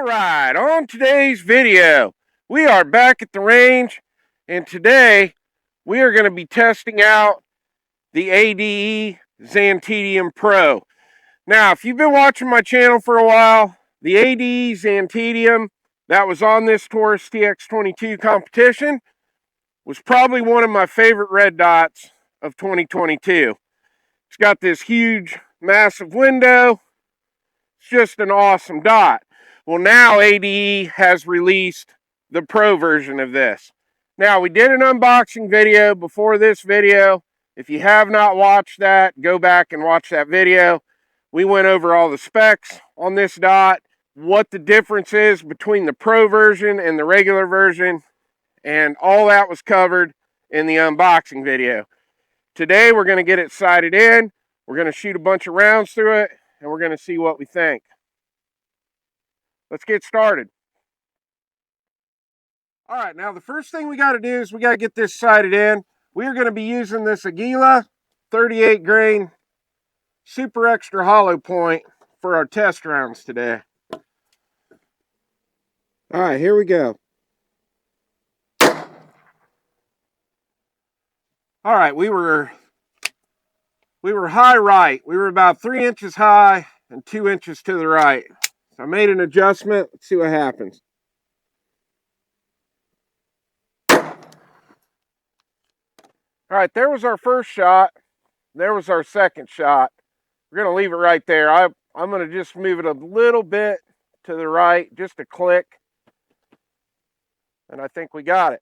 Alright, on today's video, we are back at the range, and today we are going to be testing out the ADE Zantitium Pro. Now, if you've been watching my channel for a while, the ADE Zantitium that was on this Taurus TX22 competition was probably one of my favorite red dots of 2022. It's got this huge, massive window. It's just an awesome dot. Well, now ADE has released the Pro version of this. Now, we did an unboxing video before this video. If you have not watched that, go back and watch that video. We went over all the specs on this dot, what the difference is between the Pro version and the regular version, and all that was covered in the unboxing video. Today, we're going to get it sighted in. We're going to shoot a bunch of rounds through it, and we're going to see what we think. Let's get started. All right, now the first thing we got to do is we got to get this sighted in. We are going to be using this Aguila 38 grain super extra hollow point for our test rounds today. All right, here we go. All right, we were high right. We were about 3 inches high and 2 inches to the right. So I made an adjustment. Let's see what happens. All right, there was our first shot. There was our second shot. We're going to leave it right there. I'm going to just move it a little bit to the right, just a click. And I think we got it.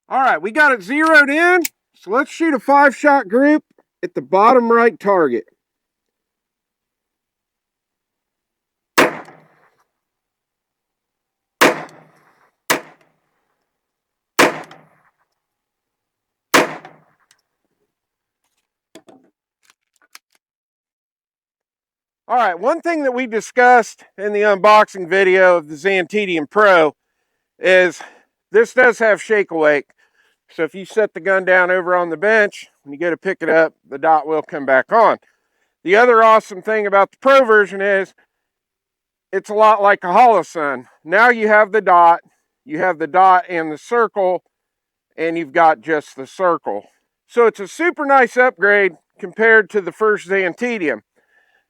All right, we got it zeroed in. So let's shoot a 5-shot group at the bottom right target. All right, one thing that we discussed in the unboxing video of the Zantitium Pro is this does have shake awake. So if you set the gun down over on the bench, when you go to pick it up, the dot will come back on. The other awesome thing about the Pro version is it's a lot like a holosun. Now you have the dot and the circle, and you've got just the circle. So it's a super nice upgrade compared to the first Zantitium.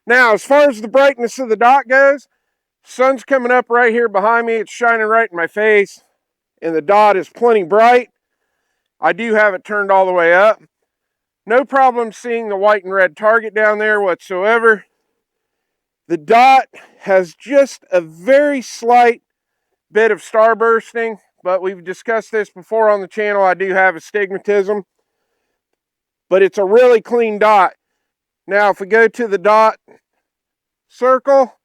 Now, as far as the brightness of the dot goes, sun's coming up right here behind me. It's shining right in my face, and the dot is plenty bright. I do have it turned all the way up. No problem seeing the white and red target down there whatsoever. The dot has just a very slight bit of starbursting, but we've discussed this before on the channel. I do have astigmatism, but it's a really clean dot. Now, if we go to the dot circle,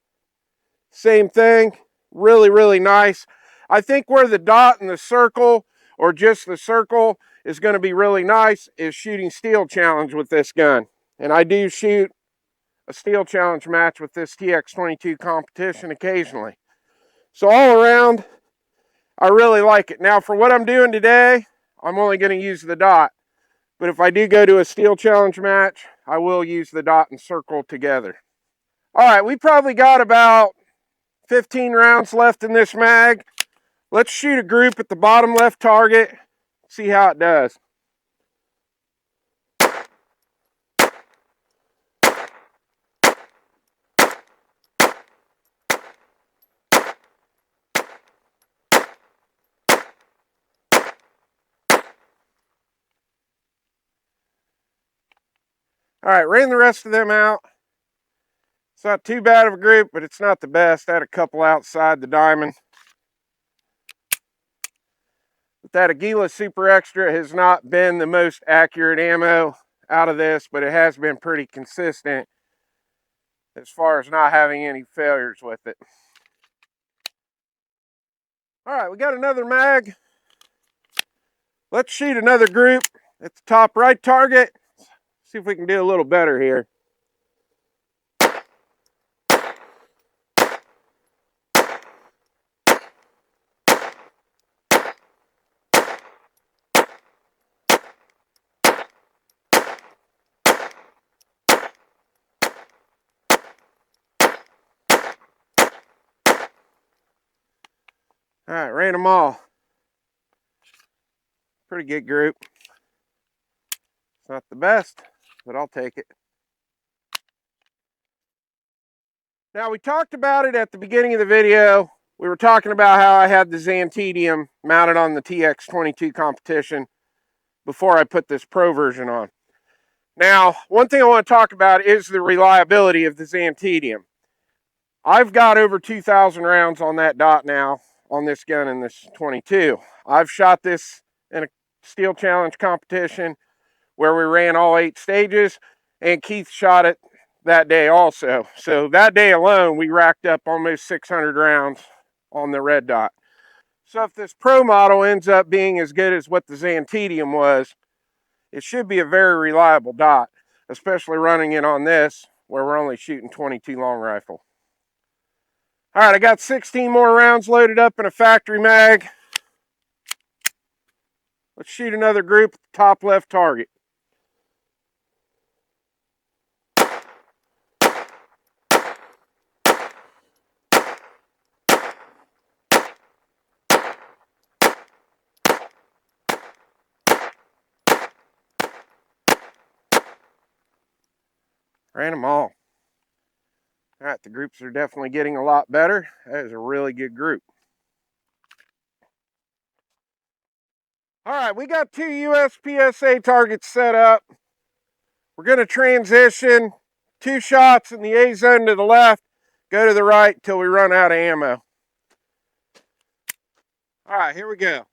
same thing, really, really nice. I think where the dot and the circle, or just the circle, is going to be really nice is shooting steel challenge with this gun. And I do shoot a steel challenge match with this TX22 competition occasionally. So all around, I really like it. Now, for what I'm doing today, I'm only going to use the dot. But if I do go to a steel challenge match, I will use the dot and circle together. All right, we probably got about 15 rounds left in this mag. Let's shoot a group at the bottom left target, see how it does. All right, ran the rest of them out. It's not too bad of a group, but it's not the best. I had a couple outside the diamond. But that Aguila Super Extra has not been the most accurate ammo out of this, but it has been pretty consistent as far as not having any failures with it. All right, we got another mag. Let's shoot another group at the top right target. See if we can do a little better here. All right, ran them all. Pretty good group. It's not the best, but I'll take it. Now, we talked about it at the beginning of the video. We were talking about how I had the Zantitium mounted on the TX22 competition before I put this Pro version on. Now, one thing I want to talk about is the reliability of the Zantitium. I've got over 2,000 rounds on that dot now on this gun in this 22. I've shot this in a Steel Challenge competition where we ran all 8 stages, and Keith shot it that day also. So that day alone, we racked up almost 600 rounds on the red dot. So if this Pro model ends up being as good as what the Zantitium was, it should be a very reliable dot, especially running it on this where we're only shooting 22 long rifle. All right, I got 16 more rounds loaded up in a factory mag. Let's shoot another group at the top left target. Ran them all. All right, the groups are definitely getting a lot better. That is a really good group. All right, we got 2 USPSA targets set up. We're going to transition 2 shots in the A zone to the left, go to the right until we run out of ammo. All right, here we go.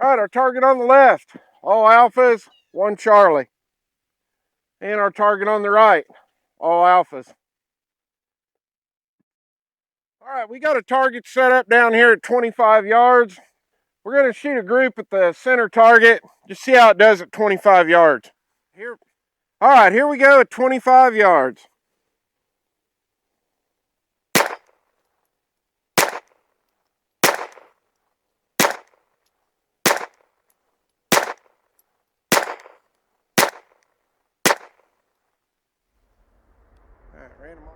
All right, our target on the left, all alphas, 1 Charlie. And our target on the right, all alphas. All right, we got a target set up down here at 25 yards. We're going to shoot a group at the center target, just see how it does at 25 yards. All right, here we go at 25 yards. All right, ran them all.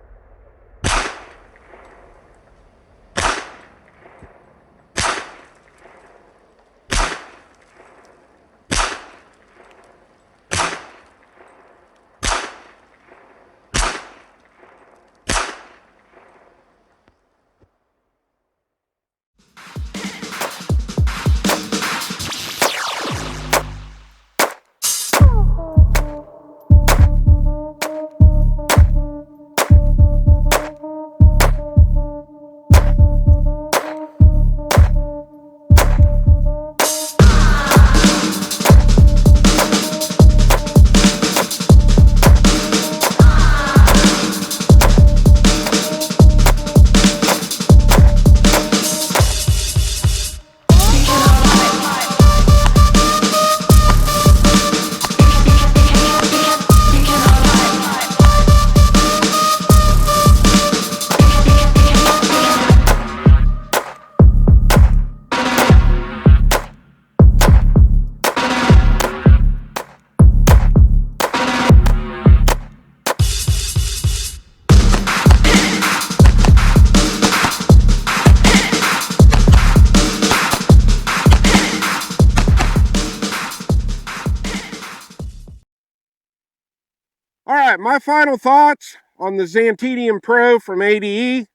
All right, my final thoughts on the Zantitium Pro from ADE.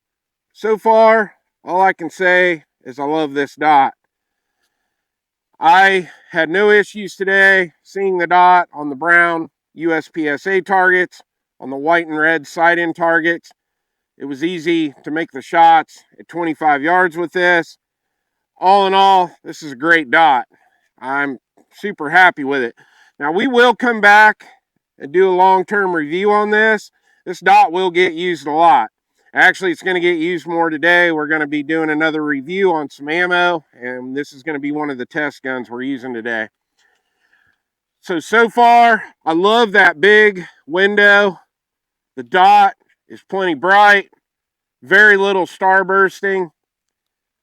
So far, all I can say is I love this dot. I had no issues today seeing the dot on the brown USPSA targets, on the white and red sight-in targets. It was easy to make the shots at 25 yards with this. All in all, this is a great dot. I'm super happy with it. Now, we will come back and do a long-term review on this. This dot will get used a lot. Actually, it's going to get used more today. We're going to be doing another review on some ammo, and this is going to be one of the test guns we're using today. So far, I love that big window. The dot is plenty bright, very little starbursting.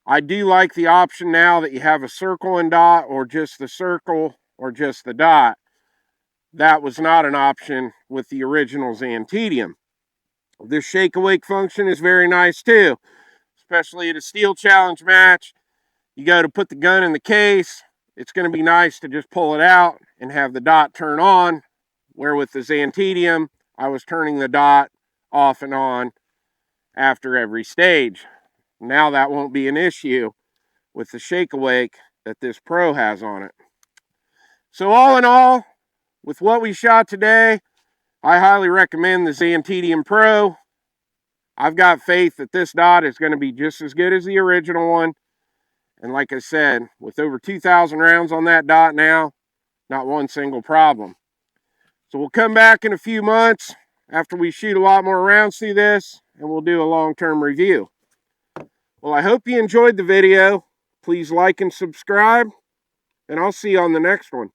I do like the option now that you have a circle and dot, or just the circle, or just the dot. That was not an option with the original Zantitium. This shake awake function is very nice too, especially at a steel challenge match. You go to put the gun in the case, it's going to be nice to just pull it out and have the dot turn on, where with the Zantitium, I was turning the dot off and on after every stage. Now that won't be an issue with the shake awake that this Pro has on it. So all in all, with what we shot today, I highly recommend the Zantitium Pro. I've got faith that this dot is going to be just as good as the original one. And like I said, with over 2,000 rounds on that dot now, not one single problem. So we'll come back in a few months after we shoot a lot more rounds through this, and we'll do a long-term review. Well, I hope you enjoyed the video. Please like and subscribe, and I'll see you on the next one.